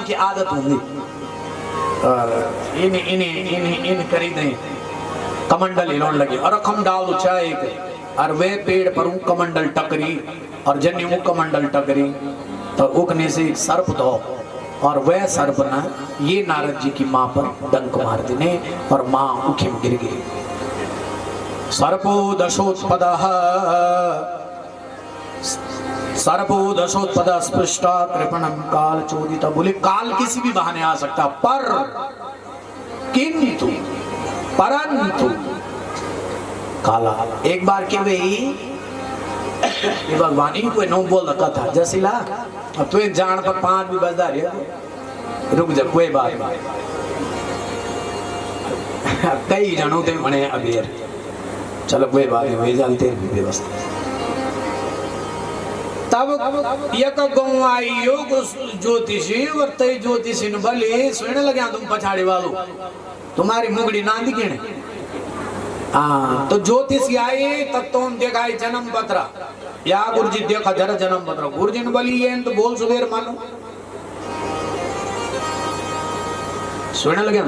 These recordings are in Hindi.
की आदत होगी इन इन इन इन करी दे कमंडल हिलोन लगे और रखम डाल दो चाहे एक और वे पेड़ पर कमंडल टकरी और जन्य कमंडल टकरी तो उगने से एक सर्प दो और वह सर्प ना ये नारद जी की माँ पर डंक मार देने और माँ उखिम गिर गई। सर्पो दशोत्पदः सर्पो दशोत्पद स्पृष्टा कृपणम काल चोदित। बोले काल किसी भी बहाने आ सकता पर किंतु परंतु काला एक बार के वही ये भगवान ही कोई नो बोल रखा था जैसिला अब तो जान पर 5 भी बजदा रहे रुक जा कोई बात नहीं कई जनों थे बने अबेर चलो कोई बात नहीं वही जानते व्यवस्था तब एक गाँव आई योग ज्योतिषी और तय ज्योतिषी ने भले सुनने लगे तुम पछाड़ी वालों तुम्हारी मुगड़ी ना दिखे हाँ तो ज्योतिषी आए तब तो दिखाई जन्म पत्र या गुरुजी देखा जरा जन्म पत्र गुरुजी ने बोली ये तो बोल सुबेर मानो सुनने लगे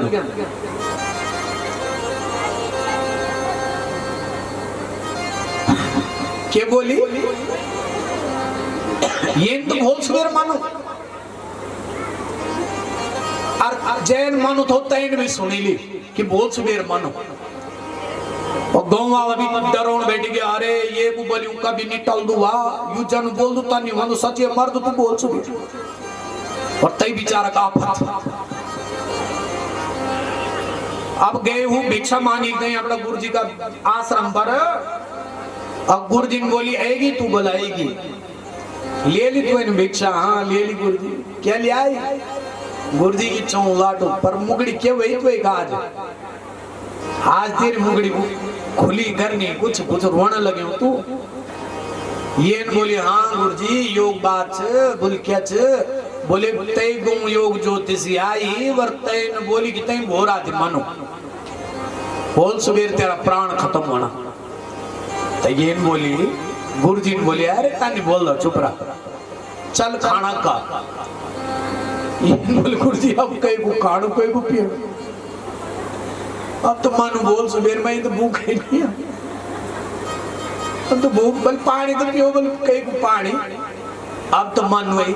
क्या बोली ये तो बोल सुबेर मानो और जैन मानो तो तैन भी सुनी ली कि बोल सुबेर मानो और गाँव वाला भी डरोन बैठ गया अरे ये को बोली उनका भी निटल दुआ यू जन बोल दो तनी वनो सच्चे मर्द तू बोल सुबेर और तई बेचारा का आफत अब गए हूँ भिक्षा मांगी गए अपना गुरुजी का आश्रम पर अब गुरुजी ने बोली आएगी तू बुलाएगी ले ली तू भिक्षा हाँ ले ली गुरुजी क्या ले आई गुरुजी की चौं लाटो पर मुगड़ी क्या वही तो एक आज तेरी मुगड़ी खुली करनी कुछ कुछ रोने लगे हो तू ये बोली हाँ गुरुजी योग बात बोल क्या बोले तय गुम योग ज्योतिषी आई वर तय न बोली कि तय भोरा थी मानो बोल सुबेर तेरा प्राण खत्म होना तो ये बोली गुरुजी ने बोली अरे तानी बोल दो चुप रहा चल खाना का ये बोले गुरुजी अब कहीं को खाणो कहीं को पियो अब तो मानो बोल सुबेर में तो भूख है नहीं अब तो भूख बल पानी तो पियो बल कहीं को पानी अब तो मन वही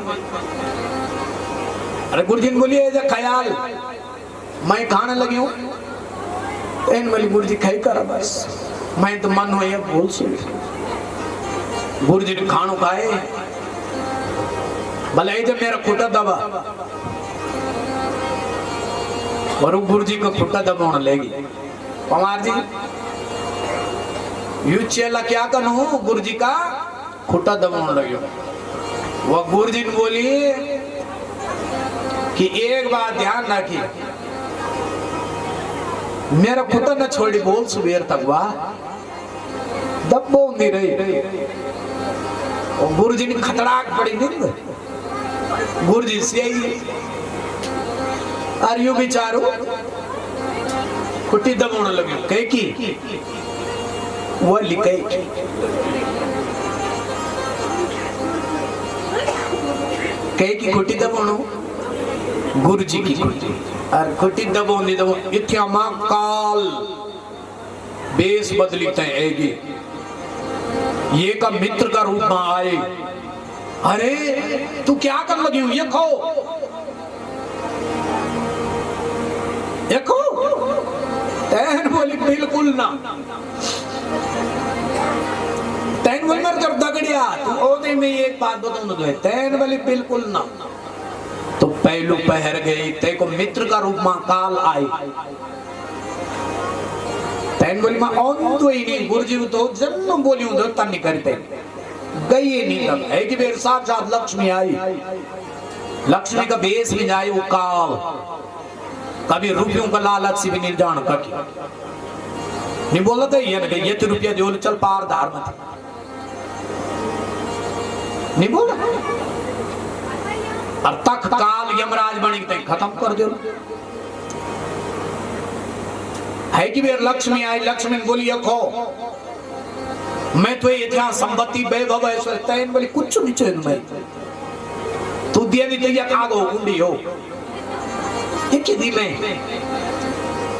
अरे गुरुजी ने बोली ऐसा ख्याल मैं खाने लगी हूँ इन वाली गुरुजी खाई करा बस मैं तो मन हुई बोल सुबेर गुरुजी ने खानो खाए भले जब मेरा खुटा दबा और गुरुजी को खुटा दबाने लगी पवार जी यू चेला क्या करूं गुरुजी का खुटा दबाने लगी वो गुरुजी ने बोली कि एक बात ध्यान रखी मेरा खुटा न छोड़ी बोल सुबेर तक वाह दबो नहीं रही और गुरुजी ने खतराक पड़ी नहीं गुरुजी से और यू बिचारो कुटी दबाने लगे कह की वो लिखे कह की कुटी दबानो गुरुजी की कुटी और कुटी दबाने दबो इतना मां काल बेस बदली तय ये का मित्र का रूप में आए अरे तू क्या कर लगी हूं ये खाओ देखो तैन बोली बिल्कुल ना तैन बोली मर जब दगड़िया तू ओदे में एक बात बताऊं तो तैन बोली बिल्कुल ना तो पहलू पहर गई ते को मित्र का रूप में काल आई तैन बोली मैं ऑन तो ही नहीं गुरुजी तो जन्म बोली हूं तो तन नहीं करते गई नहीं तब है कि मेरे साथ साथ लक्ष्मी आई लक्ष्मी का बेस भी जाए वो काल कभी रुपयों का लालच से भी नहीं जान ककी नहीं बोला था ये ना ये तो रुपया जो चल पार धार मत नहीं बोला और तक काल यमराज बनी के खत्म कर दो है कि मेरे लक्ष्मी आई लक्ष्मी बोली खो मैं तो इतिहास संपत्ति वैभव ऐश्वर्य बोली कुछ नहीं चाहिए मैं तू दिया दी तैयार आगो कुंडी हो ये किदी में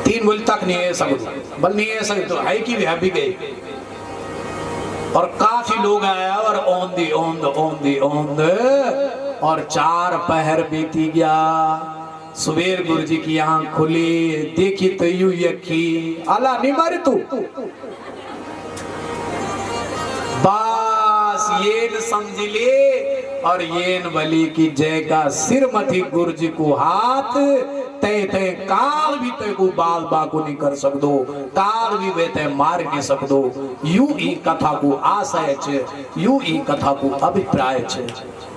3 बोल तक नहीं है सब बल नहीं है सब तो है कि भी गए और काफी लोग आया और ओंद और 4 पहर बीती गया। सुबेर गुरुजी की आंख खुली, देखी तो यू यकी आला नहीं मारी तू बस ये न समझ ले और ये न बली की जय का सिर मथी गुरुजी को हाथ तय तय काल भी तय को बाल बाको नहीं कर सकदो, काल भी वे तय मार नहीं सकदो। यू ई कथा को आशय छे, यू ई कथा को अभिप्राय छे,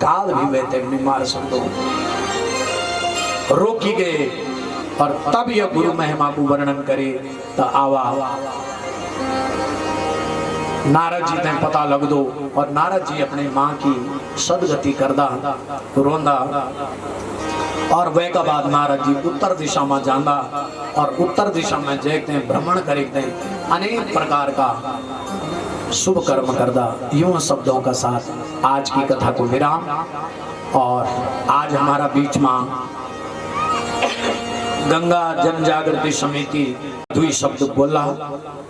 काल भी वे तय नहीं मार सकदो। रोकी गए और तब यह गुरु महिमा को वर्णन करे तो आवा नारद जी ने पता लग दो और नारद जी अपने माँ की सदगति करदा रोंदा और वह का बाद नारद जी उत्तर दिशा में जांदा और उत्तर दिशा में देखते हैं भ्रमण करते हैं अनेक प्रकार का शुभ कर्म करदा। यूं शब्दों का साथ आज की कथा को विराम। और आज हमारा बीच में गंगा जन जागृति समिति 2 शब्द बोला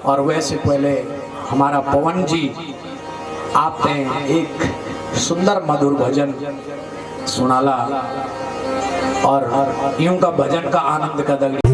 और वैसे पहले हमारा पवन जी आपने एक सुंदर मधुर भजन सुनाला और यूं का भजन का आनंद का दगड़ी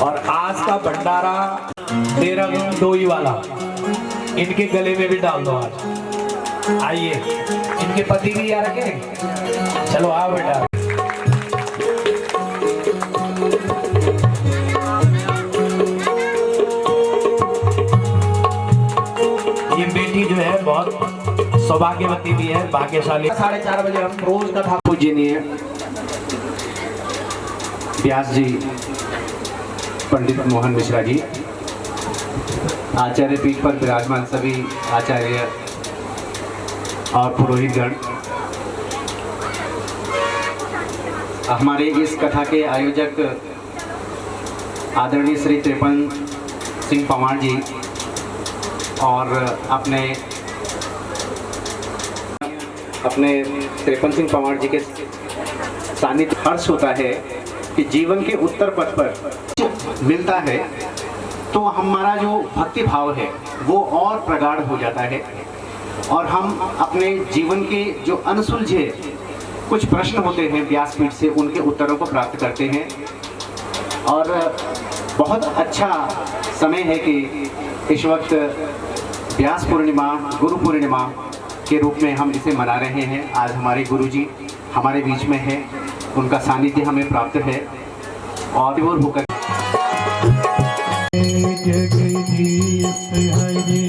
और आज का भंडारा तेरा डोई वाला इनके गले में भी डाल दो आज। आइए, इनके पति भी आ रखे। चलो आओ बेटा। ये बेटी जो है बहुत सौभाग्यवती भी है, भाग्यशाली। 4:30 बजे हम रोज कथा। पूजनीय व्यास जी, पंडित मोहन मिश्रा जी, आचार्य पीठ पर विराजमान सभी आचार्य और पुरोहितगण, हमारे इस कथा के आयोजक आदरणीय श्री त्रिपन सिंह पंवार जी और अपने त्रिपन सिंह पंवार जी के सानिध्य हर्ष होता है कि जीवन के उत्तर पथ पर मिलता है तो हमारा जो भक्ति भाव है वो और प्रगाढ़ हो जाता है और हम अपने जीवन के जो अनसुलझे कुछ प्रश्न होते हैं व्यासपीठ से उनके उत्तरों को प्राप्त करते हैं। और बहुत अच्छा समय है कि इस वक्त व्यास पूर्णिमा, गुरु पूर्णिमा के रूप में हम इसे मना रहे हैं। आज हमारे गुरुजी हमारे बीच में है, उनका सानिध्य हमें प्राप्त है और विभोर होकर जगदीश हरे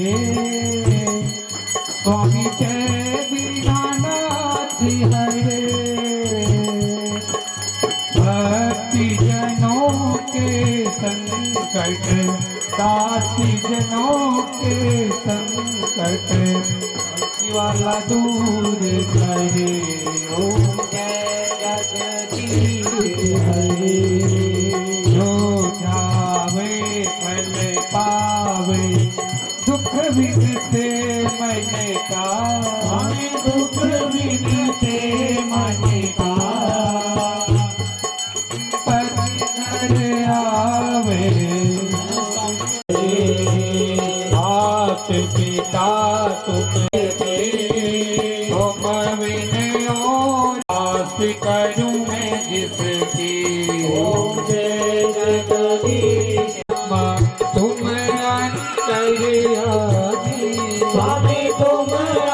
स्वामी जय दीनानाथ हरे, भक्ति जनों के संकट, दासी जनों के संकट, भक्ति वाला दूर करे। ओम जय जगदीश हरे, जो जावे फल पावे, दुख विघ्न से मन का, हमें दुख विघ्न से मन का, पत्थर आवे, हाथ पिता तुम आस करूं मैं जिसकी। ओम जय जगदीश तुम अंतर्यामी, स्वामी तुम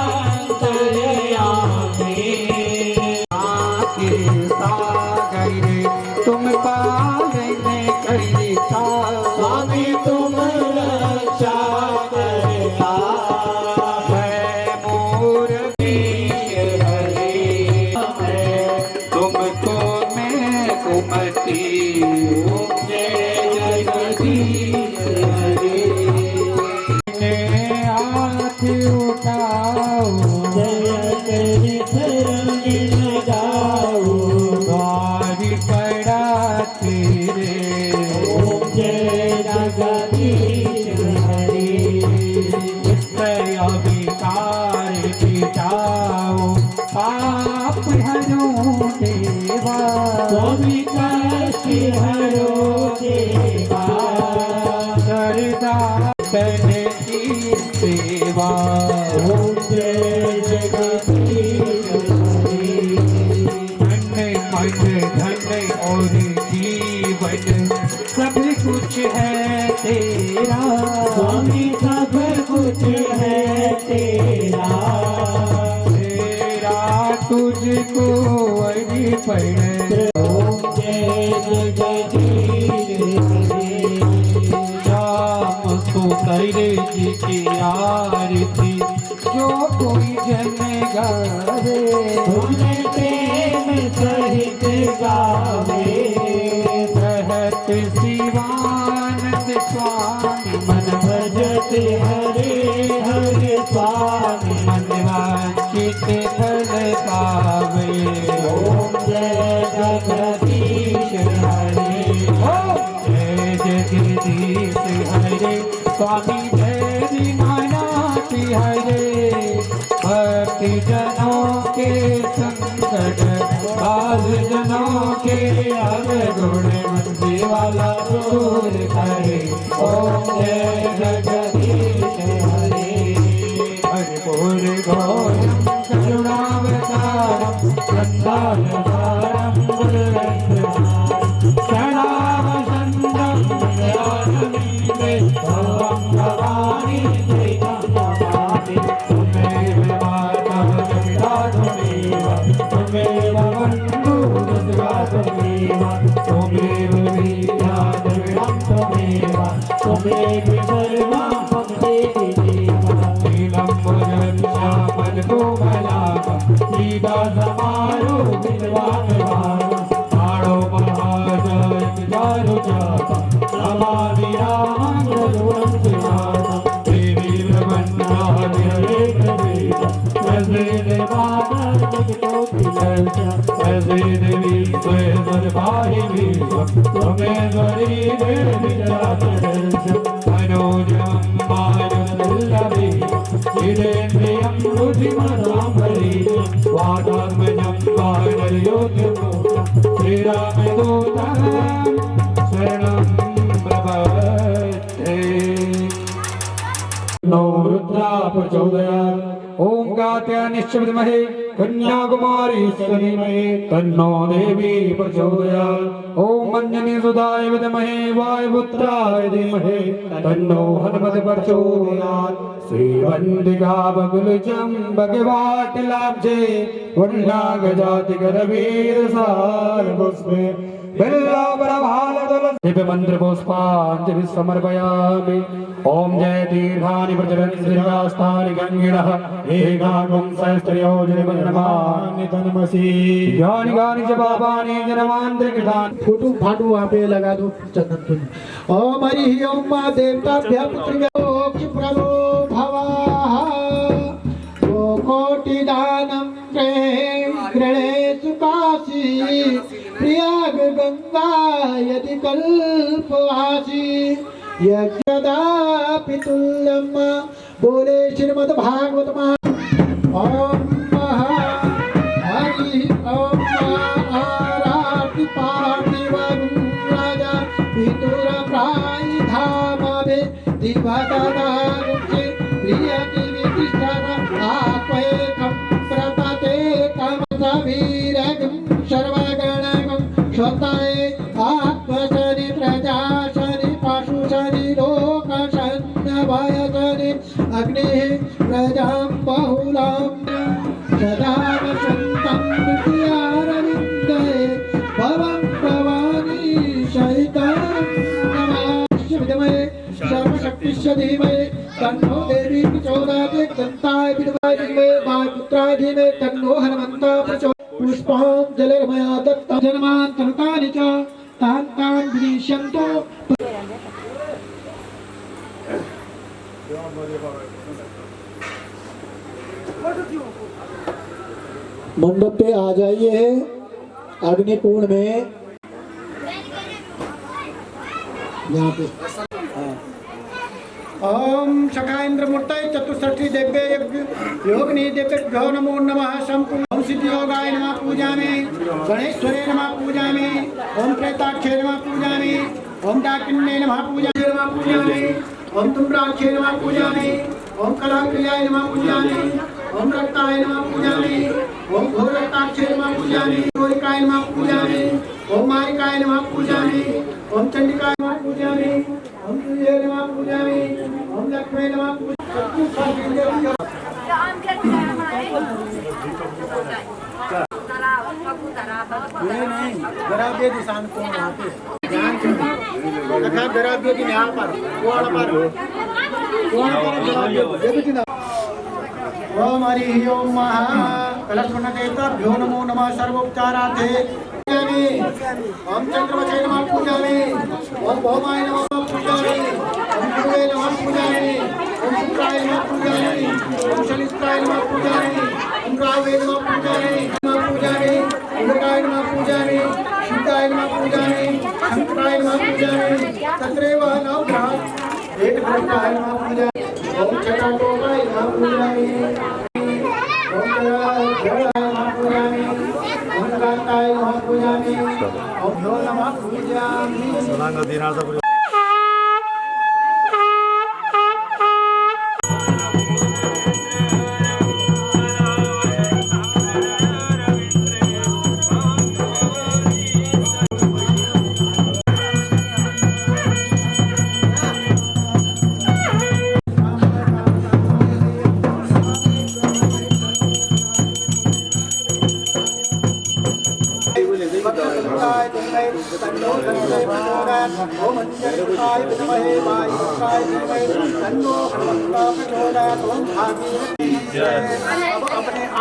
अंतर्यामी, आके सागर तुम पालन करता, स्वामी तुम रक्षा करता। पाप हरो देवा, स्वामी कष्ट हरो देवा, सरदा तन की सेवा। ओम जय जगदीश हरे, मन धन और जीवन सब कुछ है तेरा, स्वामी सब कुछ है तेरा, तुझको अर्पण। ओम जय जगदीश हरे, राम को करे जी की आरती, जो कोई जन गावे, उन्हें प्रेम सहित गावे। रहत शिवानंद स्वामी मन भजत हरे हरे, स्वामी मन वांछित फल पावे। ओम जय जगदीश हरे, ओम जय जगदीश हरे, स्वामी जय दीनानाथ हरे, भक्ति जनों के संकट, काल जनों के अवगुण, मंदिर वाला दूर करे। ओम जय जगदीश हरे, हरिपुर घोरम करुणावतारम, संदारधारम गुरुरत्नम, शरणावसंदम दयानंदे, भवं भवानी जय को मला सीधा समारो विद्वान भाड़ो महाजय जारो जाता समाधि राम देवी ब्रह्मण्डा हरे ऐसे देवाना जगतो किलसा ऐसे देवी स्वयं भाई भी तुम्हें गरी देवी जातरस मनोजम मायललवे इदेन्द्रियं बुद्धिमतांबरी वादात्मजं वानरयोग्यमो श्रीरामदूतं शरणं प्रपद्ये नो रुद्रा प्रचोदयात् ओम कात्यायनिश्च विद्महे कन्याकुमारी धीमहि तन्नो देवी प्रचोदयात् ओम अंजनी सुताय विद्महे वायुपुत्राय धीमहि तन्नो हनुमत् प्रचोदयात् श्रीवन्दिका बकुलचं भगवाटिलाब्जे वरुणागजाति करवीर सारपुष्पे दिव्य मंत्र पुष्पांजलि समर्पयामि ओम जय दीर्घानि प्रचरन्ति दीर्घास्तानि गंगिणः एकागुं सहस्त्रयोजने वन्दमानि तन्मसि यानि गानि च पापानि जनमान्तरिकृतानि फोटो फाटो वहाँ पे लगा दो चंदन तुम ओम हरि ओम माँ देवताभ्यः पुत्रिभ्यो क्षिप्रभो भवाः ओ कोटिदानं गृहेषु काशी प्रयाग गंगा यदि कल्पवासी यज्ञदापि तुल्यं बोले श्रीमद्भागवत ओम हरि ओम आराति पार्थिवं राजा पितुर प्राय धामवे दिवदारुचे प्रियति वितिष्ठत आत्मैकं प्रततेकं सवीरगं सर्वगणगं स्वताय आत्मशनि प्रजाशनि पशुशनि लोकशन्नभयशनि अग्निः प्रजां बहुलां सदा वसन्तं विद्यारविन्दे भवं भवानी सहितं नमः विद्महे सर्वशक्तिश्च धीमहि तन्नो देवी प्रचोदयात् दन्ताय विद्महे वायुपुत्राय धीमहि तन्नो हनुमन्तः प्रचोदयात् पुष्पाञ्जलिर्मया दत्तं जन्मान्तरकानि च तान् विनिश्यन्तो मंडप पे आ जाइए अग्निपूर्ण में यहाँ पे ओम शखाइंद्र मूर्तये चतुष्षष्ठी दिव्य यज्ञ योगिनी दिव्यभ्यो नमो नमः संपूर्ण ओम सिद्धि योगाय नमः पूजामि गणेश्वरे नमः पूजामि ओम प्रेताक्षे नमः पूजामि ओम डाकिन्ये नमः पूजामि ओम तुम्राक्षे नमः पूजामि ओम कलाक्रियाय नमः पूजामि ओम रक्ताय नमः पूजामि ओम घोरक्ताक्षे नमः पूजामि घोरिकाय नमः पूजामि ओम मारिकाय नमः पूजामि ओम चंडिकाय नमः पूजामि ओम तुझे नमः पूजामि ओम लक्ष्मी नमः पूजामि नहीं गराब्य दिशान को वहाँ पे ध्यान से रखा गराब्य की यहाँ पर वहाँ पर ओम हरि ओम महा कलशुनदेवताभ्यो नमो नमः सर्वोपचारार्थे ओम चंद्रवचे नमः पूजामि ओम भौमाय नमः पूजामि ओम गुरुवे नमः पूजामि ओम शुक्राय नमः पूजामि ओम शनिश्चराय नमः पूजामि ओम राहवे नमः पूजामि इंद्रकाय नमः पूजामि शिवाय नमः पूजामि शंकराय नमः पूजामि तत्रैव नवग्रह एक ग्रहाय नमः पूजामि ओम चक्रकोटाय नमः पूजामि ओम जलाय नमः पूजामि ओम कांताय नमः पूजामि ओम भ्यो नमः पूजामि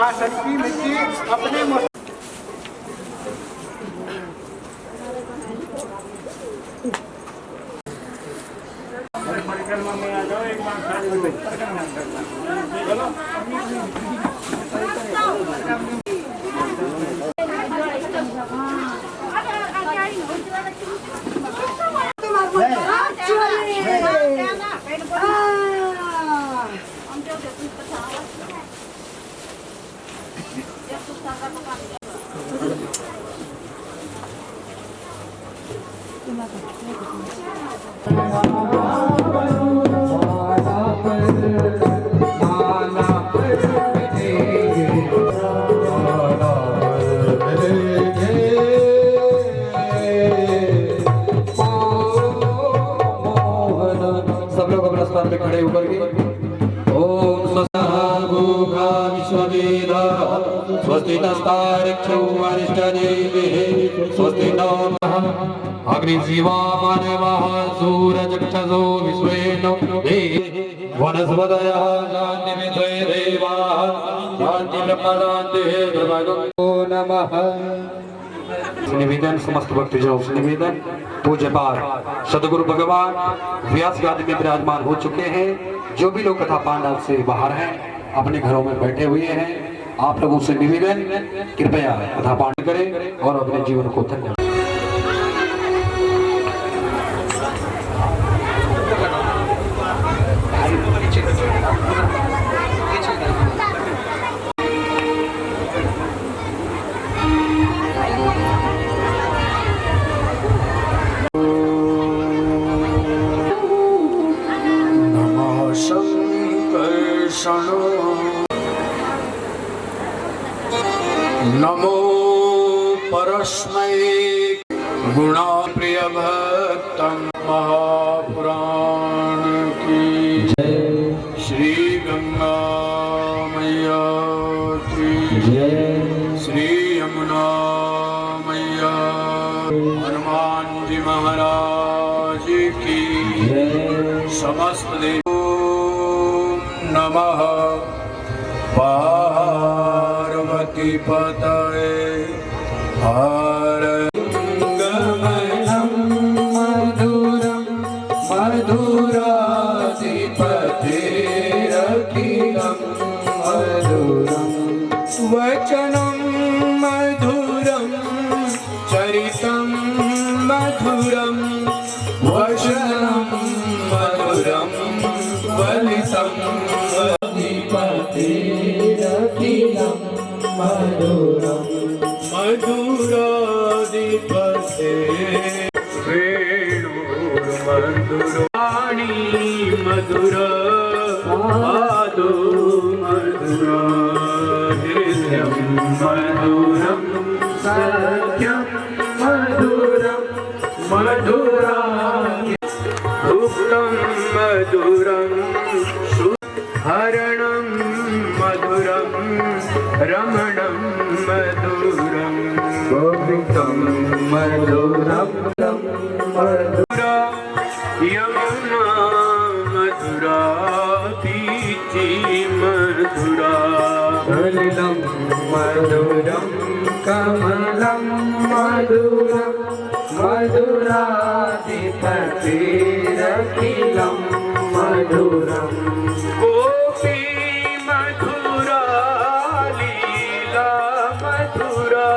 आसन की मिट्टी अपने मुँह परिक्रमा में आ जाओ एक बार सब लोग अपना स्थान पे खड़े होकर के ओम स्वस्ति विश्ववेदा स्वस्ति नस्तारक्षो अरिष्टदेवे स्वस्ति नमः अग्नि जीवा मानवः सूरजक्षसो विश्वेनो वनस्पतयः शान्तिमित्रे देवाः शान्ति ब्रह्म शान्ति भगवतो नमः। निवेदन समस्त भक्तजनों से निवेदन पूज्य पाठ सदगुरु भगवान व्यास गादी में विराजमान हो चुके हैं। जो भी लोग कथा पांडव से बाहर हैं अपने घरों में बैठे हुए हैं, आप लोगों से निवेदन कृपया कथा पाठ करें और अपने जीवन को धन्य नमो परस्मै गुणा प्रिय भक्तम महापुराण की जय। श्री गंगा मैया की जय। श्री यमुना मैया हनुमान जी महाराज की जय। समस्त देव नमः पार्वती पतये हर गमनं मधुरं मधुराधिपतेरखिलं मधुरं वचनं मधुरं चरितं मधुरं वचनं मधुरं वलितं अधिपतेरखिलं मधुरं मधुराधिपते वेणुर्मधुराणि मधुर पादो मधुरा हृदयं मधुरं सख्यं मधुरं मधुरा भुक्तं मधुरं हरणं मधुरं रमणं मधुरं गोविन्दं मधुरं मधुरा यमुना मधुरा पीति मधुरा सलिलं मधुरं कमलं मधुरं मधुराधिपतेरखिलं मधुरं गोपी मधुरा लीला मधुरा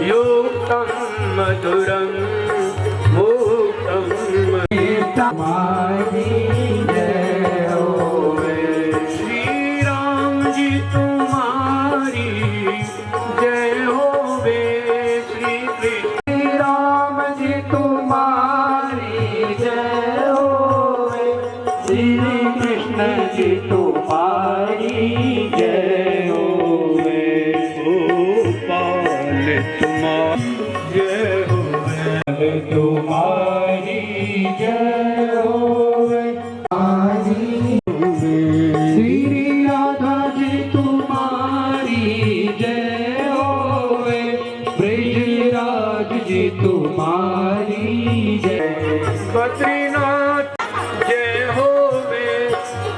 युक्तं मधुरं मुक्तं तुम्हारी जय होवे। श्री राम जी तुम्हारी जय होवे। श्री राम जी तुम्हारी जय होवे। श्री कृष्ण जी तुम्हारी जय होवे। गोपाल तुम्हारी जय होवे। तुम्हारी जय होवे। श्री राधा जी तुम्हारी जय होवे। ब्रजराज जी तुम्हारी जय। बद्रीनाथ जय होवे।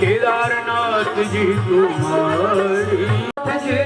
केदारनाथ जी तुम्हारी जय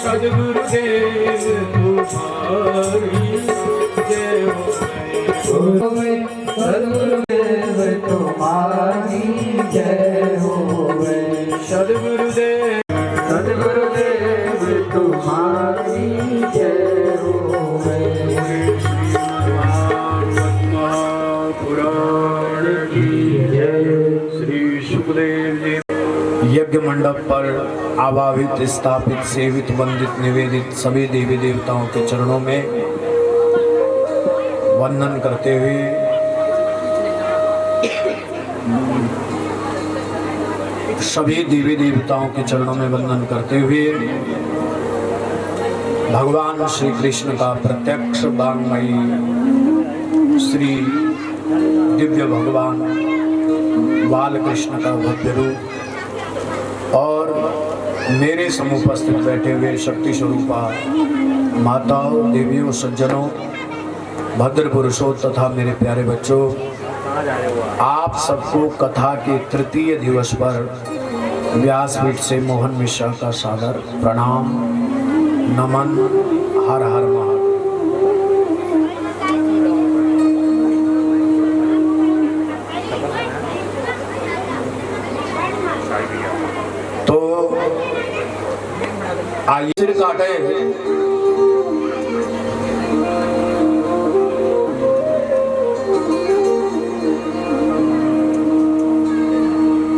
सदगुरुदेव तुम्हारी जय होवे, सदगुरुदेव तुम्हारी जय होवे, सदगुरुदेव तुम्हारी जय होवे। पुराण की जय। श्री सुखदेव जी यज्ञ मंडप पर आवाहित स्थापित सेवित वंदित निवेदित सभी देवी देवताओं के चरणों में वंदन करते हुए सभी देवी देवताओं के चरणों में वंदन करते हुए भगवान श्री कृष्ण का प्रत्यक्ष वाङ्मयी श्री दिव्य भगवान बाल कृष्ण का भव्य रूप और मेरे समुपस्थित बैठे हुए शक्ति स्वरूपा माताओं, देवियों, सज्जनों, भद्र पुरुषों तथा मेरे प्यारे बच्चों, आप सबको कथा के तृतीय दिवस पर व्यासपीठ से मोहन मिश्रा का सादर प्रणाम, नमन, हर हर महादेव। तो आइए सिर काटे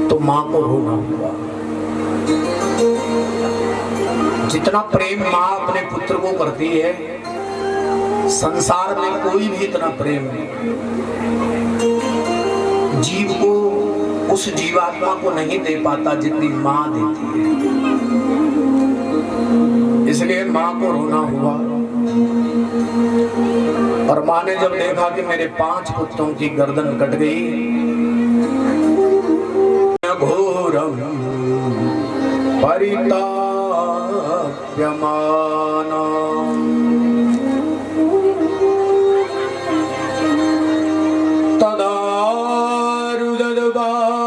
तो मां को रोना हुआ। जितना प्रेम मां अपने पुत्र को करती है, संसार में कोई भी इतना प्रेम नहीं। जीव को, उस जीवात्मा को नहीं दे पाता जितनी मां देती है। इसलिए मां को रोना हुआ। और मां ने जब देखा कि मेरे 5 पुत्रों की गर्दन कट गई, घोरम परिताप्यमाना तदा रुदद्बाष्पकुला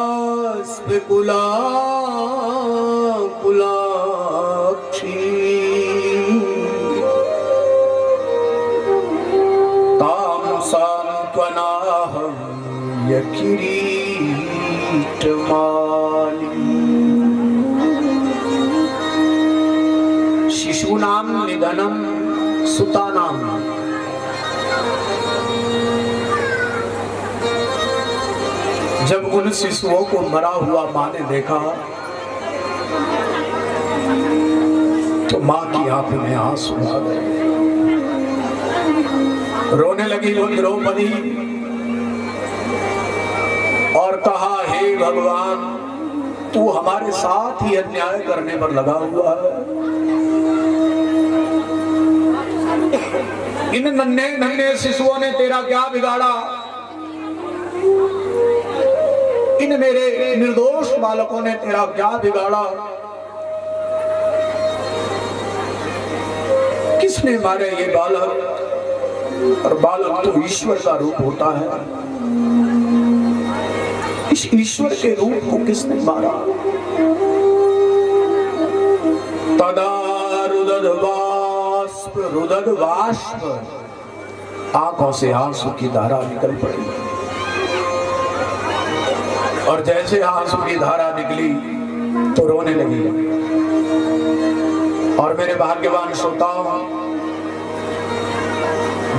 कुलाक्षी तां सान्त्वनाहं यकिरीटमाली। शिशूनां निधनं सुतानां जब उन शिशुओं को मरा हुआ मां ने देखा तो मां की आंख में आंसू आ गए। रोने लगी वो द्रौपदी और कहा, हे भगवान, तू हमारे साथ ही अन्याय करने पर लगा हुआ है। इन नन्हे नन्हे शिशुओं ने तेरा क्या बिगाड़ा? इन मेरे निर्दोष बालकों ने तेरा क्या बिगाड़ा? किसने मारे ये बालक? और बालक तो ईश्वर का रूप होता है। इस ईश्वर के रूप को किसने मारा? तदा रुदद्बाष्प आंखों से आंसू की धारा निकल पड़ी। और जैसे आंसू की धारा निकली तो रोने लगी। और मेरे भाग्यवान श्रोताओं,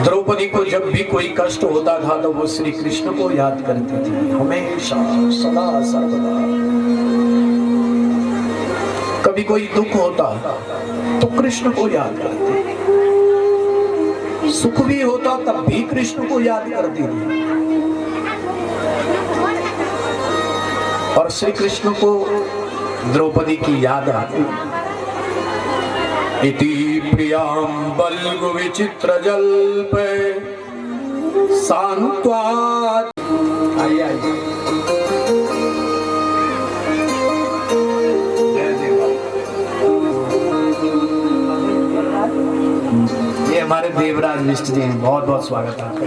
द्रौपदी को जब भी कोई कष्ट होता था तो वो श्री कृष्ण को याद करती थी, हमेशा, सदा सर्वदा। कभी कोई दुख होता तो कृष्ण को याद करती, सुख भी होता तब भी कृष्ण को याद करती थी। और श्री कृष्ण को द्रौपदी की याद आती। इति प्रियां बल्गु विचित्र जल्पे सांत्वात्। आइए आइए, ये हमारे देवराज मिश्र जी हैं, बहुत बहुत स्वागत है आपका।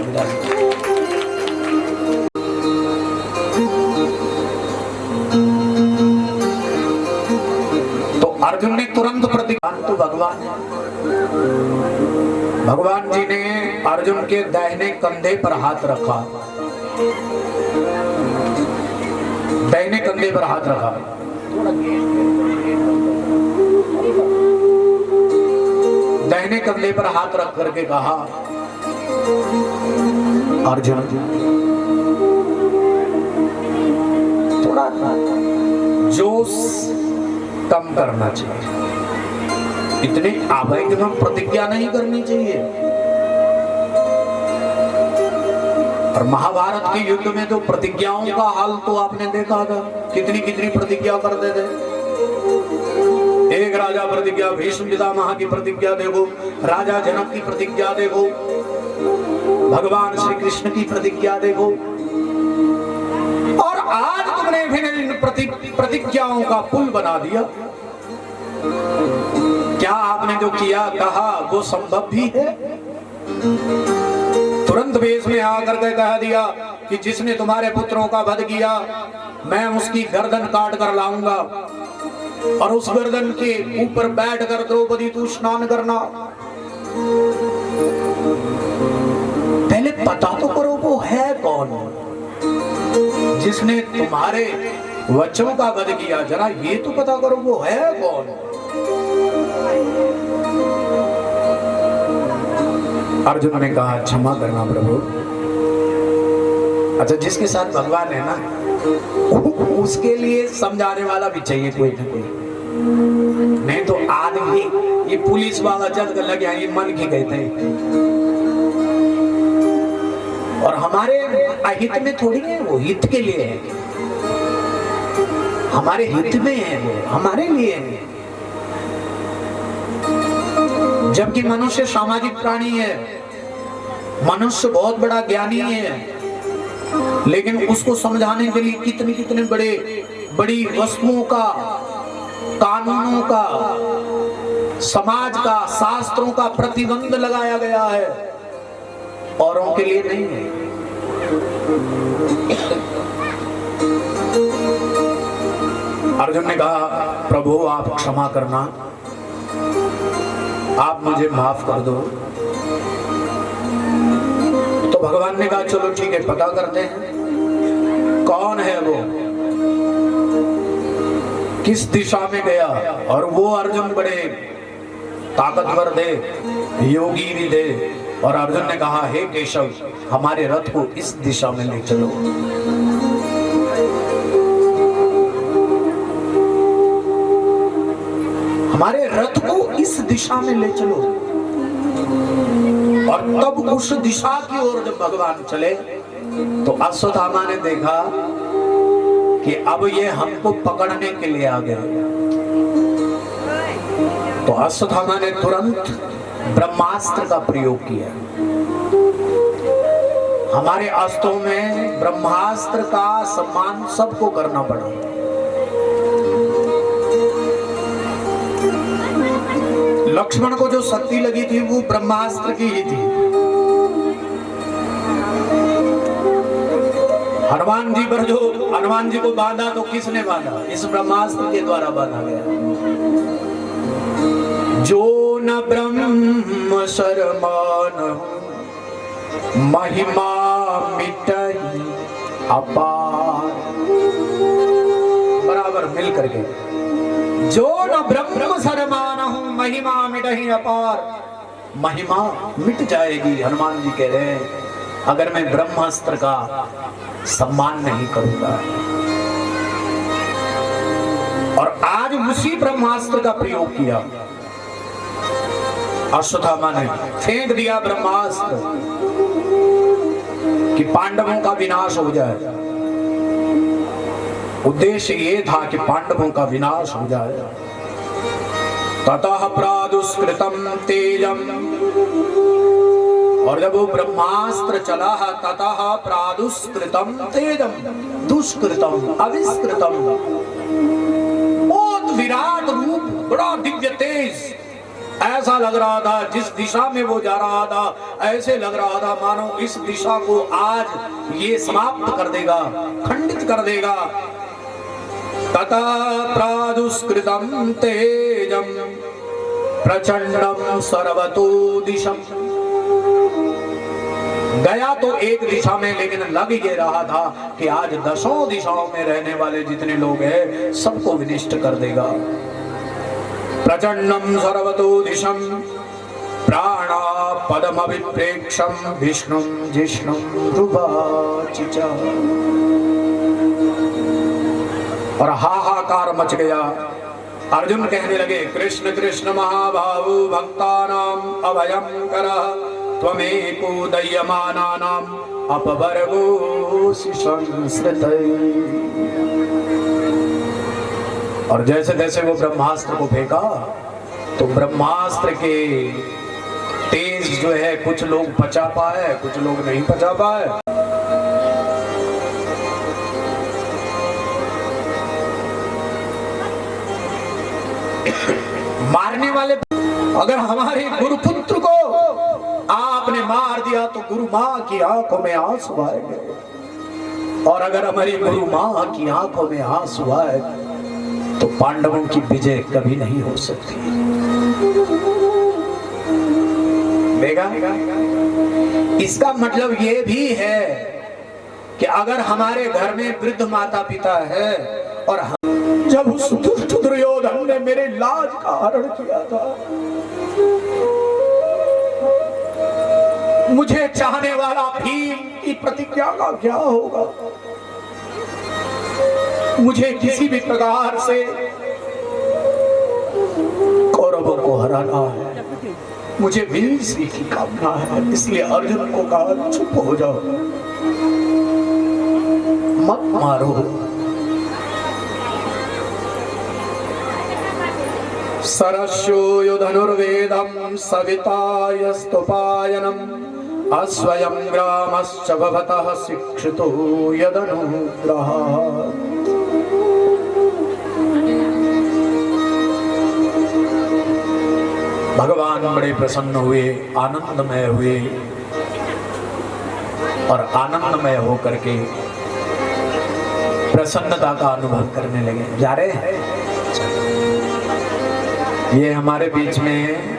अर्जुन ने तुरंत प्रतिज्ञा, तो भगवान जी ने अर्जुन के दाहिने कंधे पर हाथ रखा, दाहिने कंधे पर हाथ रखा। दाहिने कंधे पर हाथ रख करके कहा, अर्जुन थोड़ा जोश कम करना चाहिए, इतने अभय प्रतिज्ञा नहीं करनी चाहिए। और महाभारत के युद्ध में तो प्रतिज्ञाओं का हाल तो आपने देखा था, कितनी कितनी प्रतिज्ञा करते थे। एक राजा प्रतिज्ञा, भीष्म पितामह की प्रतिज्ञा देखो, राजा जनक की प्रतिज्ञा देखो, भगवान श्री कृष्ण की प्रतिज्ञा देखो। और आज तुमने फिर इन प्रतिज्ञाओं का पुल बना दिया। क्या आपने जो किया कहा वो संभव भी है? तुरंत वेश में आकर के कह दिया कि जिसने तुम्हारे पुत्रों का वध किया मैं उसकी गर्दन काट कर लाऊंगा और उस गर्दन के ऊपर बैठकर द्रौपदी तू स्नान करना। पहले पता तो करो वो है कौन जिसने तुम्हारे वचनों का वध किया, जरा ये तो पता करो वो है कौन। अर्जुन ने कहा क्षमा करना प्रभु। अच्छा, जिसके साथ भगवान है ना उसके लिए समझाने वाला भी चाहिए कोई ना कोई, नहीं तो आदमी ये पुलिस वाला जद कर लगे ये मन की कहते हैं। और हमारे अहित में थोड़ी है, वो हित के लिए है, हमारे हित में है, वो हमारे लिए है। जबकि मनुष्य सामाजिक प्राणी है, मनुष्य बहुत बड़ा ज्ञानी है, लेकिन उसको समझाने के लिए कितने कितने बड़ी वस्तुओं का, कानूनों का, समाज का, शास्त्रों का प्रतिबंध लगाया गया है, औरों के लिए नहीं है। अर्जुन ने कहा प्रभु आप क्षमा करना, आप मुझे माफ कर दो। तो भगवान ने कहा चलो ठीक है, पता करते हैं कौन है वो, किस दिशा में गया। और वो अर्जुन बड़े ताकतवर थे, योगी भी थे। और अर्जुन ने कहा हे केशव हमारे रथ को इस दिशा में ले चलो। हमारे रथ को इस दिशा में ले चलो। और तब उस दिशा की ओर जब भगवान चले तो अश्वत्थामा ने देखा कि अब ये हमको पकड़ने के लिए आ गए। तो अश्वत्थामा ने तुरंत ब्रह्मास्त्र का प्रयोग किया। हमारे अस्त्रों में ब्रह्मास्त्र का सम्मान सबको करना पड़ा। लक्ष्मण को जो शक्ति लगी थी वो ब्रह्मास्त्र की ही थी। हनुमान जी पर जो हनुमान जी को बांधा तो किसने बांधा? इस ब्रह्मास्त्र के द्वारा बांधा गया। जो न ब्रह्म शर्मान महिमा मिटहि अपार। बराबर मिल करके, जो न ब्रह्म शर्मान महिमा मिटहि अपार। महिमा मिट जाएगी, हनुमान जी कह रहे हैं, अगर मैं ब्रह्मास्त्र का सम्मान नहीं करूंगा। और आज उसी ब्रह्मास्त्र का प्रयोग किया। अश्वत्थामा ने फेंक दिया ब्रह्मास्त्र कि पांडवों का विनाश हो जाए। उद्देश्य ये था कि पांडवों का विनाश हो जाए। ततः प्रादुष्कृतम तेजम। और जब वो ब्रह्मास्त्र चला, ततः प्रादुष्कृतम तेजम दुष्कृतम अविष्कृतम। बहुत विराट रूप, बड़ा दिव्य तेज। ऐसा लग रहा था जिस दिशा में वो जा रहा था, ऐसे लग रहा था मानो इस दिशा को आज ये समाप्त कर देगा, खंडित कर देगा। तथा प्रादुष्कृतं तेजं प्रचंडम सर्वतो दिशम। गया तो एक दिशा में, लेकिन लग ये रहा था कि आज 10 दिशाओं में रहने वाले जितने लोग हैं सबको विनिष्ट कर देगा। प्रचंडम सर्वतो दिशम प्राणा पदमभिप्रेक्षम विष्णुम जिष्णुम रुवाचिचा। और हाहाकार मच गया। अर्जुन कहने लगे, कृष्ण कृष्ण महाबाहु भक्तानां अभयं करः त्वमेको दयमानानां अपवर्गोऽसि संश्रितः। और जैसे जैसे वो ब्रह्मास्त्र को फेंका तो ब्रह्मास्त्र के तेज जो है कुछ लोग पचा पाए, कुछ लोग नहीं पचा पाए। मारने वाले, अगर हमारे गुरुपुत्र को आपने मार दिया तो गुरु माँ की आंखों में आंसू आएंगे, और अगर हमारी गुरु माँ की आंखों में आंसू आए तो पांडवों की विजय कभी नहीं हो सकती। देखा, इसका मतलब ये भी है कि अगर हमारे घर में वृद्ध माता पिता है, और जब उस दुष्ट दुर्योधन ने मेरे लाज का हरण किया था, मुझे चाहने वाला भीम की प्रतिज्ञा का क्या होगा? मुझे किसी भी प्रकार से कौरवों को हराना है, मुझे वीर श्री की कामना है। इसलिए अर्जुन को कहा, चुप हो जाओ, मत मारो। सरस्यो धनुर्वेदं सविता यस्तुपायनम् अस्वयं ग्रामश्च भवतः शिक्षितो यदनुग्रहात्। भगवान बड़े प्रसन्न हुए, आनंदमय हुए, और आनंदमय होकर के प्रसन्नता का अनुभव करने लगे। जा रहे हैं, ये हमारे बीच में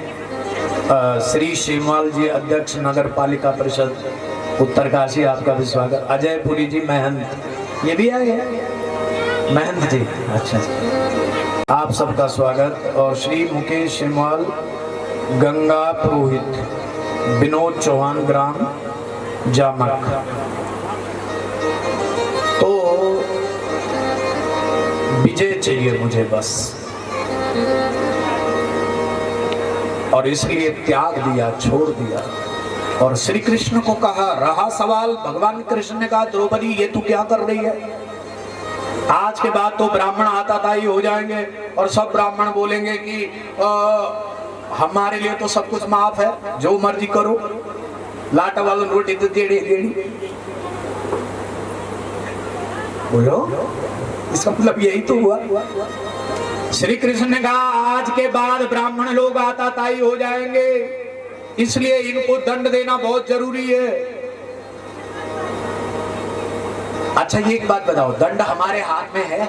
श्री शेमवाल जी, अध्यक्ष नगर पालिका परिषद उत्तरकाशी, आपका भी स्वागत। अजय पुरी जी महंत, ये भी आए हैं महंत जी, अच्छा, आप सबका स्वागत। और श्री मुकेश शेमवाल, गंगा पुरोहित, विनोद चौहान, ग्राम जामक। तो विजय चाहिए मुझे बस, और इसलिए त्याग दिया, छोड़ दिया। और श्री कृष्ण को कहा, रहा सवाल, भगवान कृष्ण ने कहा, द्रौपदी ये तू क्या कर रही है? आज के बाद तो ब्राह्मण आताताई हो जाएंगे और सब ब्राह्मण बोलेंगे कि हमारे लिए तो सब कुछ माफ है, जो मर्जी करो, लाटा वालों रोटी तो देड़ी देड़ी। बोलो, इसका मतलब यही तो हुआ। श्री कृष्ण ने कहा, आज के बाद ब्राह्मण लोग आताताई हो जाएंगे, इसलिए इनको दंड देना बहुत जरूरी है। अच्छा, ये एक बात बताओ, दंड हमारे हाथ में है?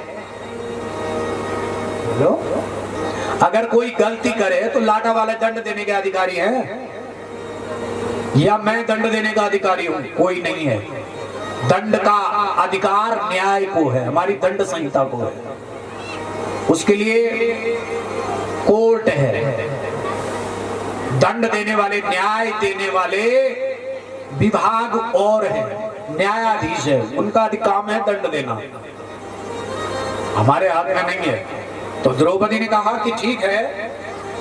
बोलो, अगर कोई गलती करे तो लाटा वाले दंड देने के अधिकारी हैं, या मैं दंड देने का अधिकारी हूं? कोई नहीं है। दंड का अधिकार न्याय को है, हमारी दंड संहिता को है, उसके लिए कोर्ट है। दंड देने वाले, न्याय देने वाले विभाग और है, न्यायाधीश है, उनका काम है दंड देना, हमारे हाथ में नहीं है। तो द्रौपदी ने कहा कि ठीक है,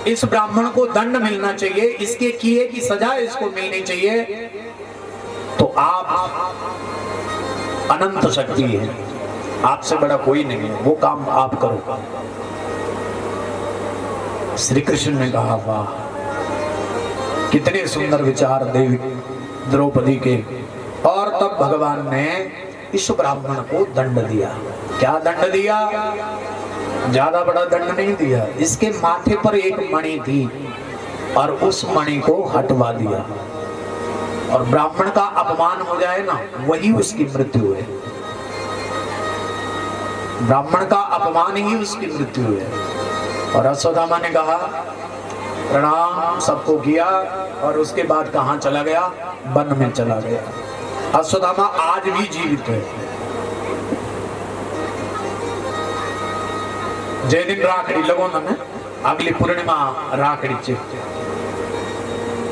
इस ब्राह्मण को दंड मिलना चाहिए, इसके किए की सजा इसको मिलनी चाहिए। तो आप अनंत शक्ति है, आपसे बड़ा कोई नहीं है, वो काम आप करो। श्री कृष्ण ने कहा, वाह, कितने सुंदर विचार देवी द्रौपदी के। और तब भगवान ने इस ब्राह्मण को दंड दिया। क्या दंड दिया? ज्यादा बड़ा दंड नहीं दिया, इसके माथे पर एक मणि थी और उस मणि को हटवा दिया। और ब्राह्मण का अपमान हो जाए ना, वही उसकी मृत्यु है। ब्राह्मण का अपमान ही उसकी मृत्यु है। और अश्वत्थामा ने कहा प्रणाम सबको किया और उसके बाद कहां चला गया? वन में चला गया। अश्वत्थामा आज भी जीवित है। जय दिन राखड़ी लगो ना, अगली पूर्णिमा राखड़ी चिप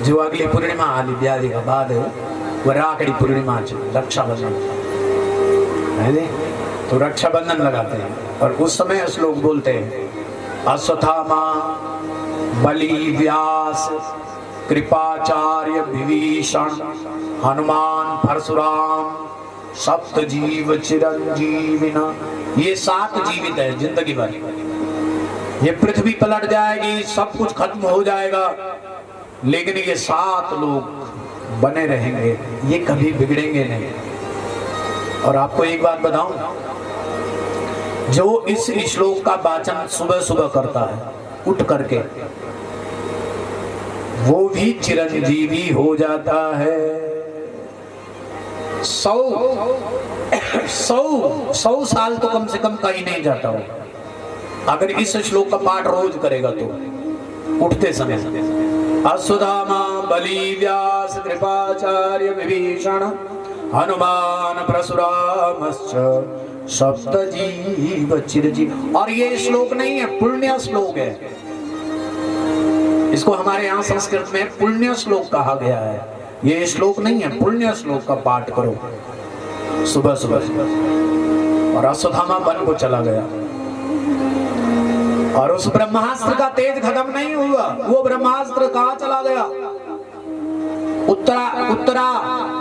जो अगली पूर्णिमा आली ब्याह का बाद वो राखड़ी पूर्णिमा रक्षाबंधन है, तो रक्षाबंधन लगाते हैं। और उस समय श्लोक बोलते हैं अश्वत्थामा बलि व्यास कृपाचार्य विभीषण हनुमान परशुराम सप्त जीव चिरंजीविना। ये 7 जीवित है जिंदगी भर। ये पृथ्वी पलट जाएगी, सब कुछ खत्म हो जाएगा, लेकिन ये 7 लोग बने रहेंगे, ये कभी बिगड़ेंगे नहीं। और आपको एक बात बताऊं, जो इस श्लोक का वाचन सुबह सुबह करता है उठ करके, वो भी चिरंजीवी हो जाता है। 100 साल तो कम से कम कहीं नहीं जाता हो अगर इस श्लोक का पाठ रोज करेगा तो उठते समय। अश्वत्थामा बलि व्यास कृपाचार्य विभीषण हनुमान परशुरामश्च सप्त जीव चिरंजीव। और ये श्लोक नहीं है, पुण्य श्लोक है। इसको हमारे यहाँ संस्कृत में पुण्य श्लोक कहा गया है। ये श्लोक नहीं है, पुण्य श्लोक का पाठ करो सुबह सुबह। और अश्वत्थामा वन को चला गया और उस ब्रह्मास्त्र का तेज खत्म नहीं हुआ। वो ब्रह्मास्त्र कहाँ चला गया? उत्तरा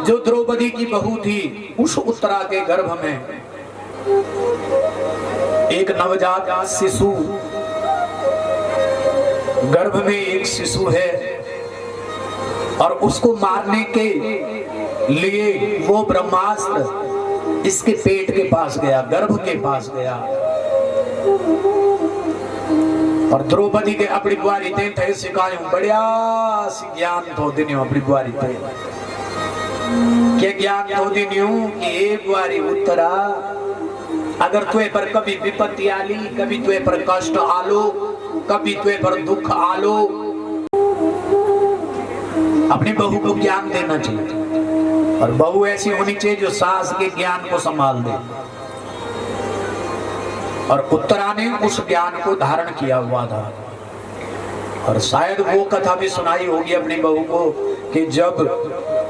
जो द्रौपदी की बहू थी, उस उत्तरा के गर्भ में एक नवजात शिशु, गर्भ में एक शिशु है और उसको मारने के लिए वो ब्रह्मास्त्र इसके पेट के पास गया, गर्भ के पास गया। और द्रौपदी के अपनी बुआरी थे सिखायूं बढ़िया ज्ञान थो दिन्यो अपनी बुआरी थे क्या ज्ञान थो दिन्यो कि ए बुआरी उत्तरा, अगर तुए पर कभी विपत्ति आली, कभी तुए पर कष्ट आलो, कभी तुए पर दुख आलो, अपनी बहू को ज्ञान देना चाहिए। और बहू ऐसी होनी चाहिए जो सास के ज्ञान को संभाल दे। और उत्तरा ने उस ज्ञान को धारण किया हुआ था। और शायद वो कथा भी सुनाई होगी अपनी बहू को कि जब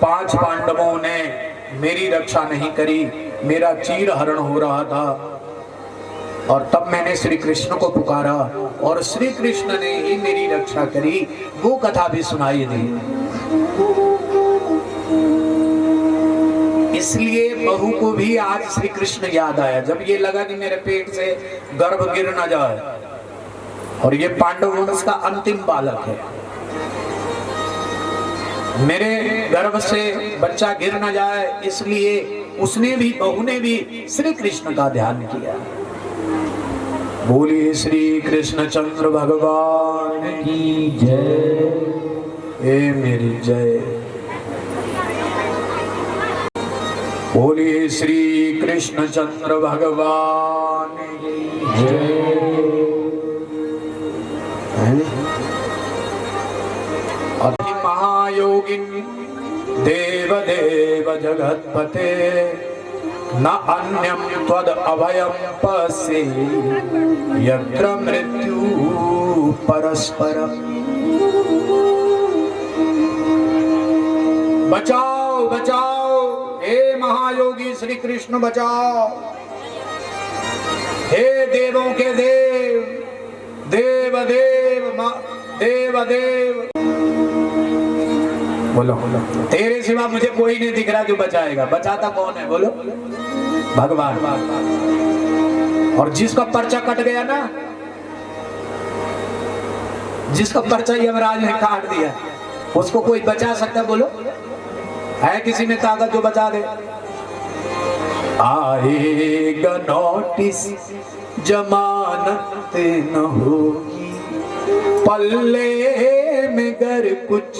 5 पांडवों ने मेरी रक्षा नहीं करी, मेरा चीर हरण हो रहा था, और तब मैंने श्री कृष्ण को पुकारा और श्री कृष्ण ने ही मेरी रक्षा करी। वो कथा भी सुनाई दी। इसलिए बहू को भी आज श्री कृष्ण याद आया जब ये लगा कि मेरे पेट से गर्भ गिर न जाए। और ये पांडव वंश का अंतिम बालक है, मेरे गर्भ से बच्चा गिर न जाए, इसलिए उसने भी, बहू ने भी श्री कृष्ण का ध्यान किया। बोलिए श्री कृष्ण चंद्र भगवान की जय। ए मेरी जय। बोलिए श्री कृष्ण चंद्र भगवान की जय। अति महायोगिन देव देव जगतपते न अन्यम त्वद अभयम पश्ये यत्र मृत्यु परस्परम। बचाओ बचाओ हे महायोगी श्री कृष्ण, बचाओ हे देवों के देव, देव देव देव देव। बोलो तेरे सिवा मुझे कोई नहीं दिख रहा जो बचाएगा। बचाता कौन है बोलो? भगवान। और जिसका पर्चा कट गया ना, जिसका पर्चा यमराज ने काट दिया, उसको कोई बचा सकता बोलो? है किसी में ताकत जो बचा दे? आएगा नोटिस जमानत न होगी, पल्ले में गर कुछ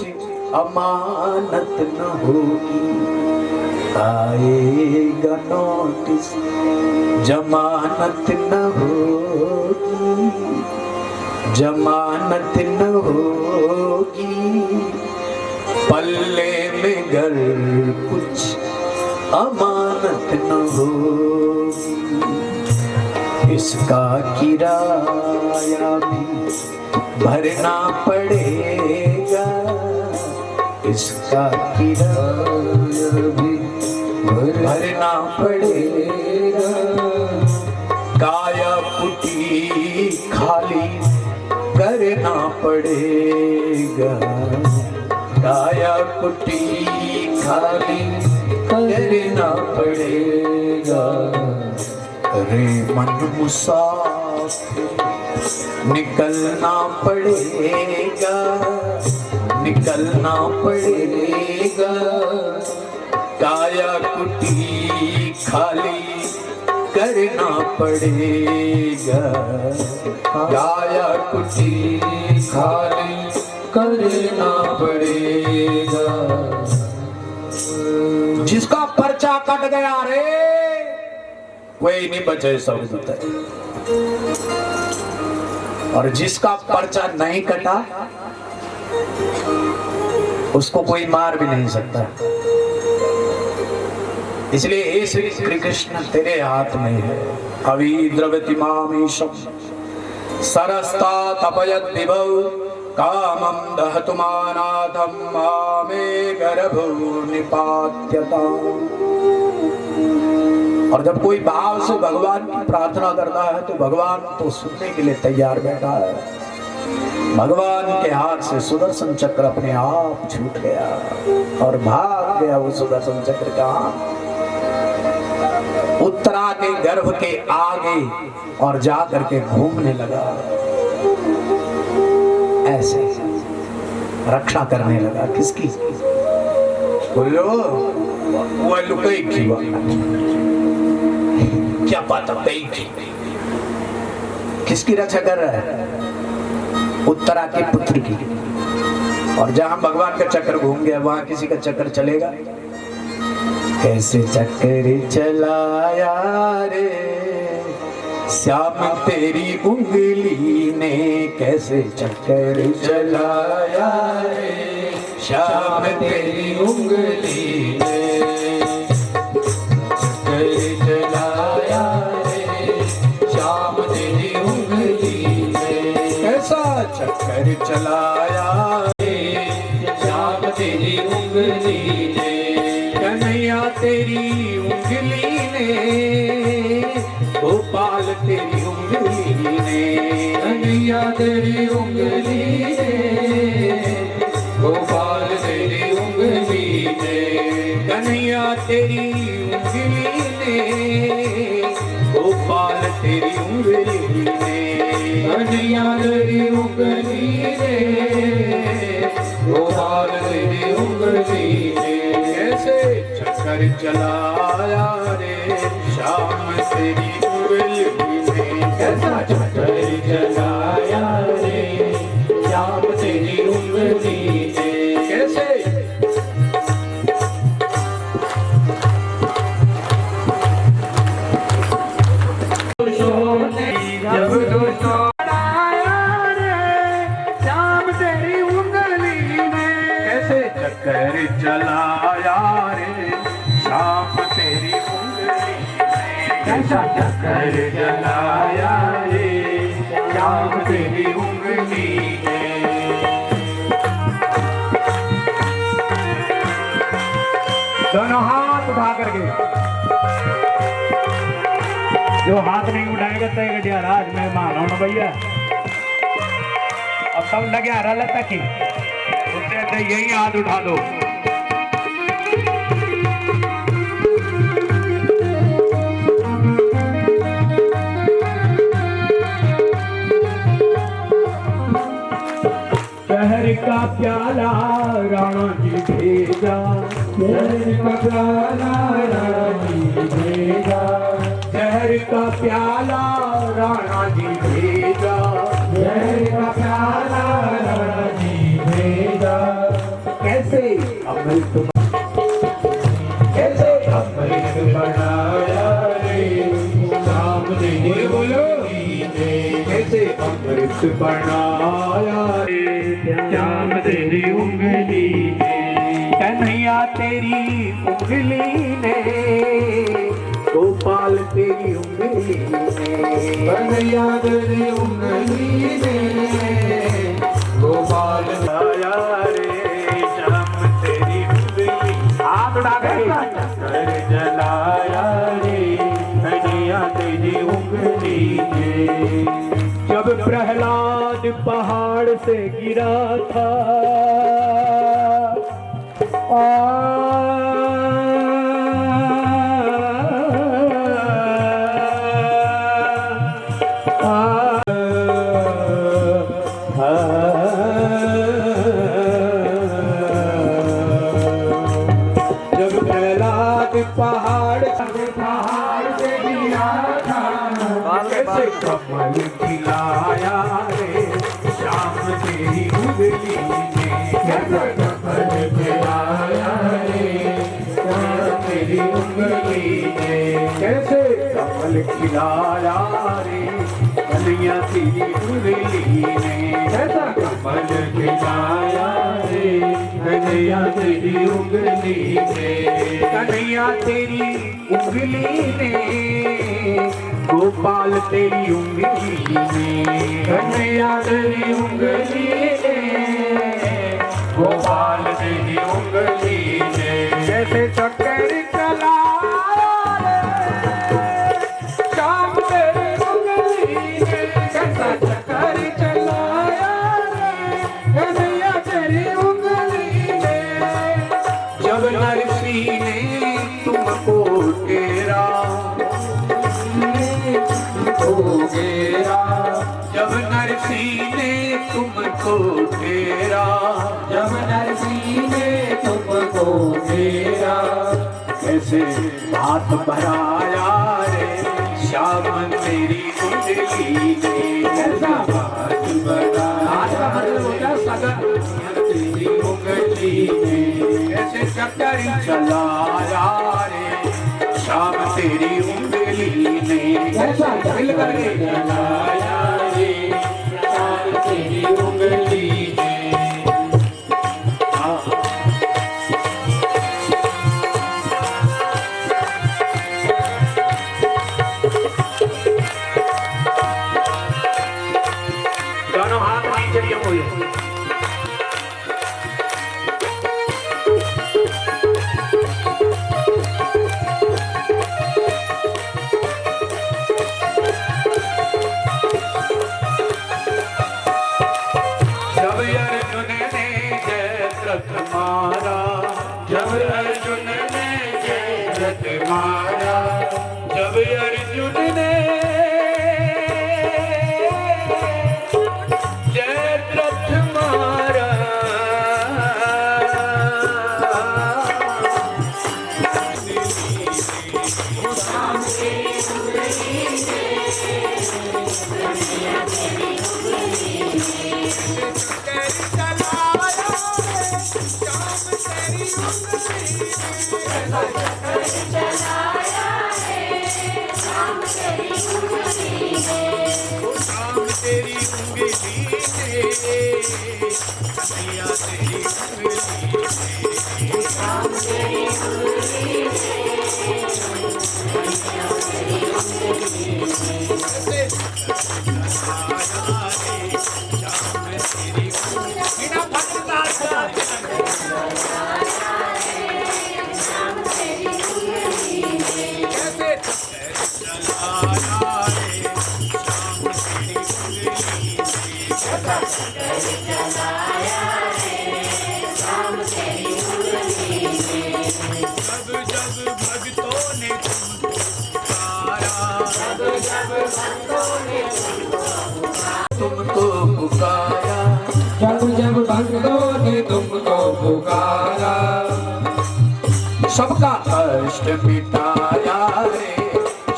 अमानत न होगी। आएगा नोटिस जमानत न होगी, जमानत न होगी, पल्ले में घर कुछ अमानत न होगी, इसका किराया भी भरना पड़ेगा, इसका किराया भी भरना पड़ेगा, काया पुटी खाली करना पड़ेगा, काया पुटी खाली करना पड़ेगा। रे मन मुसाफिर निकलना पड़ेगा, निकलना पड़ेगा, काया कुटी खाली करना पड़ेगा, काया कुटी खाली करना पड़ेगा। जिसका पर्चा कट गया रे कोई नहीं बचे सब है, और जिसका पर्चा नहीं कटा उसको कोई मार भी नहीं सकता। इसलिए हे श्री कृष्ण तेरे हाथ में है। अभी द्रवति मामीशम सरस्ता तपयत विभव कामं दहतुमानाथम मामे गर्भो निपात्यता। और जब कोई भाव से भगवान की प्रार्थना करता है तो भगवान तो सुनने के लिए तैयार बैठा है। भगवान के हाथ से सुदर्शन चक्र अपने आप छूट गया और भाग गया वो सुदर्शन चक्र का उत्तरा के गर्भ के आगे और जाकर के घूमने लगा, ऐसे रक्षा करने लगा। किसकी? बोलो वो लुकई की बात, क्या पता कई की। किसकी रक्षा कर रहा है? उत्तरा के पुत्र की। और जहां भगवान का चक्र घूम गया वहां किसी का चक्र चलेगा? कैसे चक्र चलाया रे श्याम तेरी उंगली ने, कैसे चक्र चलाया रे श्याम तेरी उंगली ने, चक्र चलाया रे श्याम तेरी उंगली ने, कैसा चक्कर चलाया रे श्याम तेरी उंगली ने, कन्हैया तेरी उंगली ने, गोपाल तेरी उंगली ने, कन्हैया तेरी उंगली ने, गोपाल तेरी उंगली ने, कन्हैया तेरी उंगली ने, गोपाल तेरी उंगली ने, कन्हैया तेरी उंगली ने, गोपाल तेरी उंगली ने, कैसे चक्कर चलाया रे श्याम तेरी उंगली ने, कैसा चक्कर चलाया रे श्याम तेरी उंगली ने, कैसे चक्कर चलाया रे श्याम तेरी उंगली ने, कैसा चक्कर चलाया रे श्याम तेरी उंगली ने। दोनों हाथ उठा करके, जो हाथ नहीं उठाएगा तय गड्ढिया राज में मानो ना भैया। अब सब लगे हरा लता की उससे यही हाथ उठा दो। शहर का प्याला राणा जी भेजा, शहर का प्याला राणा जी भेजा, शहर का प्याला राणा जी भेजा, शहर का प्याला राणा जी भेजा, कैसे अमल तुम कैसे बोलो कैसे अमृत बनाया रे श्याम तेरी उंगली ने, कन्हैया तेरी उंगली ने, गोपाल तेरी उंगली ने कन्हैया तेरी उंगली ने गोपाल आया रे श्याम तेरी उंगली, हाथ उठा के कर जलाया रे कन्हैया तेरी उंगली ने। जब प्रहलाद पहाड़ से गिरा था जब प्रहलाद पहाड़ से गिरा था कैसे कमल खिलाया रे श्याम तेरी उंगली ने कैसे कमल खिलाया रे श्याम तेरी उंगली ने कैसे कमल खिलाया रे कन्हैया तेरी उंगली ने कैसा कमल खिलाया रे कन्हैया तेरी उंगली ने कन्हैया तेरी उंगली ने गोपाल तेरी उंगली ने कन्हैया तेरी उंगली ने गोपाल तेरी उंगली ने जैसे चक्कर चलाया रे श्याम तेरी उंगली ने कैसा चक्कर चलाया रे कन्हैया तेरी उंगली ने जब नरसिंह ने तुमको तेरा घेरा जब नरसिंह ने तुमको घेरा जब नरसिंह ने तुमको घेरा कैसे हाथ बढ़ाया रे श्याम तेरी उंगली ने कैसा हाथ बढ़ाया हाथ का मतलब होता है सगर तेरी उंगली ने कैसे चक्कर चलाया रे श्याम तेरी उंगली ने कैसा मिल करके चलाया रे श्याम तेरी उंगली ने दोनों हाथ नीचे लिए हुए मारा जब अर्जुन ने जयद्रथ मारा जब अर्जुन ने जयद्रथ मारा तेरी उंगली ने कन्हैया तेरी तुमको पुकारा जब जब भक्तों ने तुमको पुकारा सबका कष्ट मिटाया रे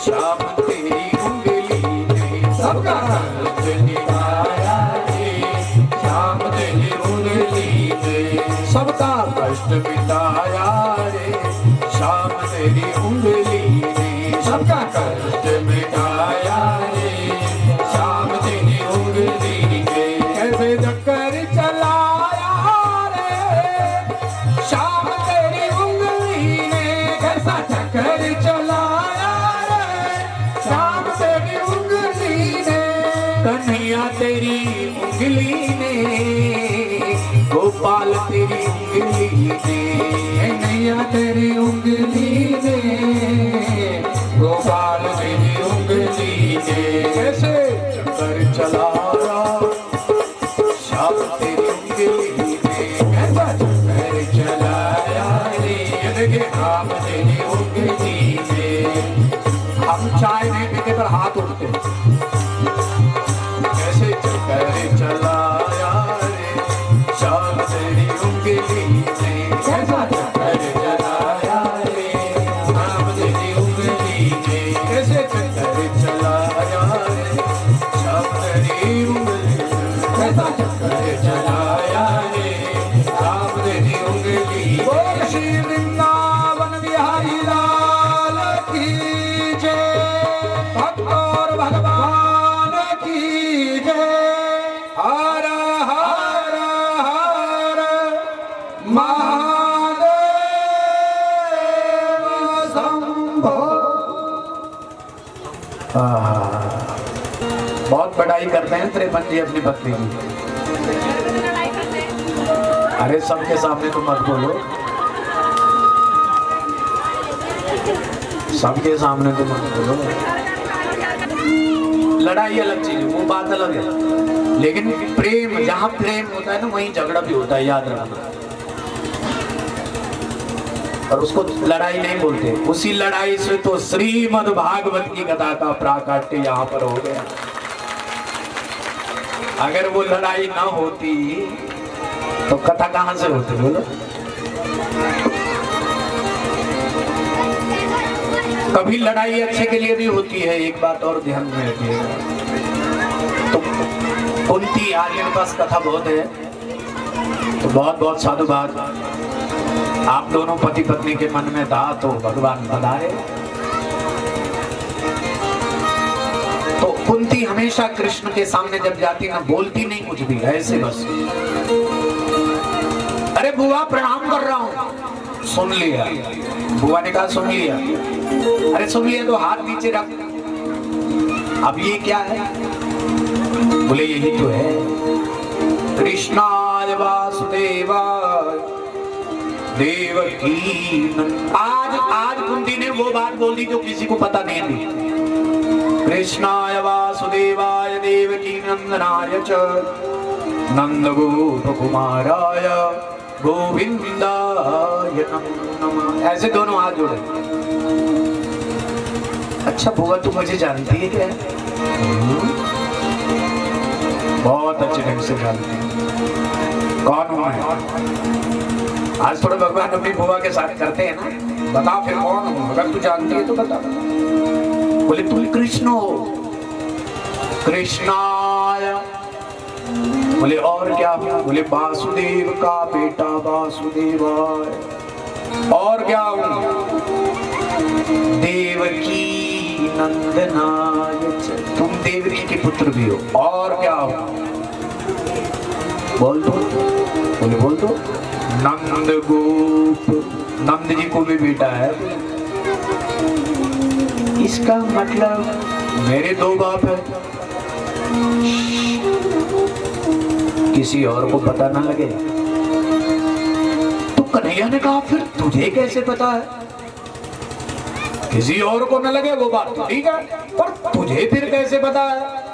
श्याम तेरी उंगली ने सबका कष्ट मिटाया रे श्याम तेरी उंगली ने सबका कष्ट मिटाया रे श्याम तेरी उंगली ने सबका कष्ट मिटाया रे कन्हैया तेरी उंगली ने, गोपाल तेरी उंगली ने, कन्हैया तेरी उंगली ने, गोपाल तेरी उंगली ने, कैसे चक्कर चलाया श्याम तेरी उंगली ने, कैसा चक्कर चलाया रे अनघे राम तेरी उंगली ने। हम चाय नहीं पीते पर हाथ उठते। कैसे चक्कर चलाया रे श्याम तेरी उंगली ने, कैसा चक्कर चलाया रे राम तेरी उंगली ने, कैसे चक्कर चलाया रे श्याम तेरी उंगली ने, कैसा चक्कर चलाया रे राम तेरी उंगली ने। बोल श्री वृंदावन बिहारी लाल की जय, भक्त और भगवान की जय। हर हर हर महादेव शंभो। बहुत बड़ाई करते हैं त्रिभुवन जी अपनी पत्नी की। अरे सबके सामने तो मत बोलो, सबके सामने तो मत बोलो। लड़ाई अलग चीज है, वो बात अलग है, लेकिन प्रेम, जहाँ प्रेम होता है ना वहीं झगड़ा भी होता है, याद रखना। और उसको लड़ाई नहीं बोलते। उसी लड़ाई से तो श्रीमद् भागवत की कथा का प्राकट्य यहाँ पर हो गया। अगर वो लड़ाई ना होती तो कथा कहां से होती बोलो। कभी लड़ाई अच्छे के लिए भी होती है, एक बात और ध्यान में रखिएगा। तो कुंती, आज मेरे पास कथा बहुत है, तो बहुत बहुत साधुवाद। आप दोनों पति पत्नी के मन में था तो भगवान पधारे। तो कुंती हमेशा कृष्ण के सामने जब जाती ना, बोलती नहीं कुछ भी, ऐसे बस, अरे बुआ प्रणाम कर रहा हूं। सुन लिया, बुआ ने कहा सुन लिया। अरे सुन लिया तो हाथ नीचे रख। अब ये क्या है? बोले यही तो है, कृष्णाय वासुदेवाय देवकी नंदन। आज कुंती ने वो बात बोल दी जो किसी को पता नहीं थी। कृष्णाय वासुदेवाय देवकी नंदनाय च नंद गोप कुमाराय गोविंदाय नमो नमः। ऐसे दोनों हाथ जोड़े। अच्छा बुआ तू मुझे जानती है क्या? बहुत अच्छे ढंग से जानती है। कौन हूं मैं? आज थोड़ा भगवान अपनी बुआ के साथ करते हैं ना। बता फिर कौन हूं, अगर तू जानती है तो बता। बोले तुम कृष्ण हो। कृष्णाय। बोले और क्या? बोले वासुदेव का बेटा वासुदेवाय। और क्या हूं? देवकी नंदनाय च। तुम देवकी के पुत्र भी हो। और क्या हो? बोल दो। बोले बोल दो। नंद गोप। नंद जी को भी बेटा है। इसका मतलब मेरे दो बाप है। किसी और को पता ना लगे। तो कन्हैया ने कहा फिर तुझे कैसे पता है? किसी और को न लगे वो बात ठीक है, पर तुझे फिर कैसे पता है?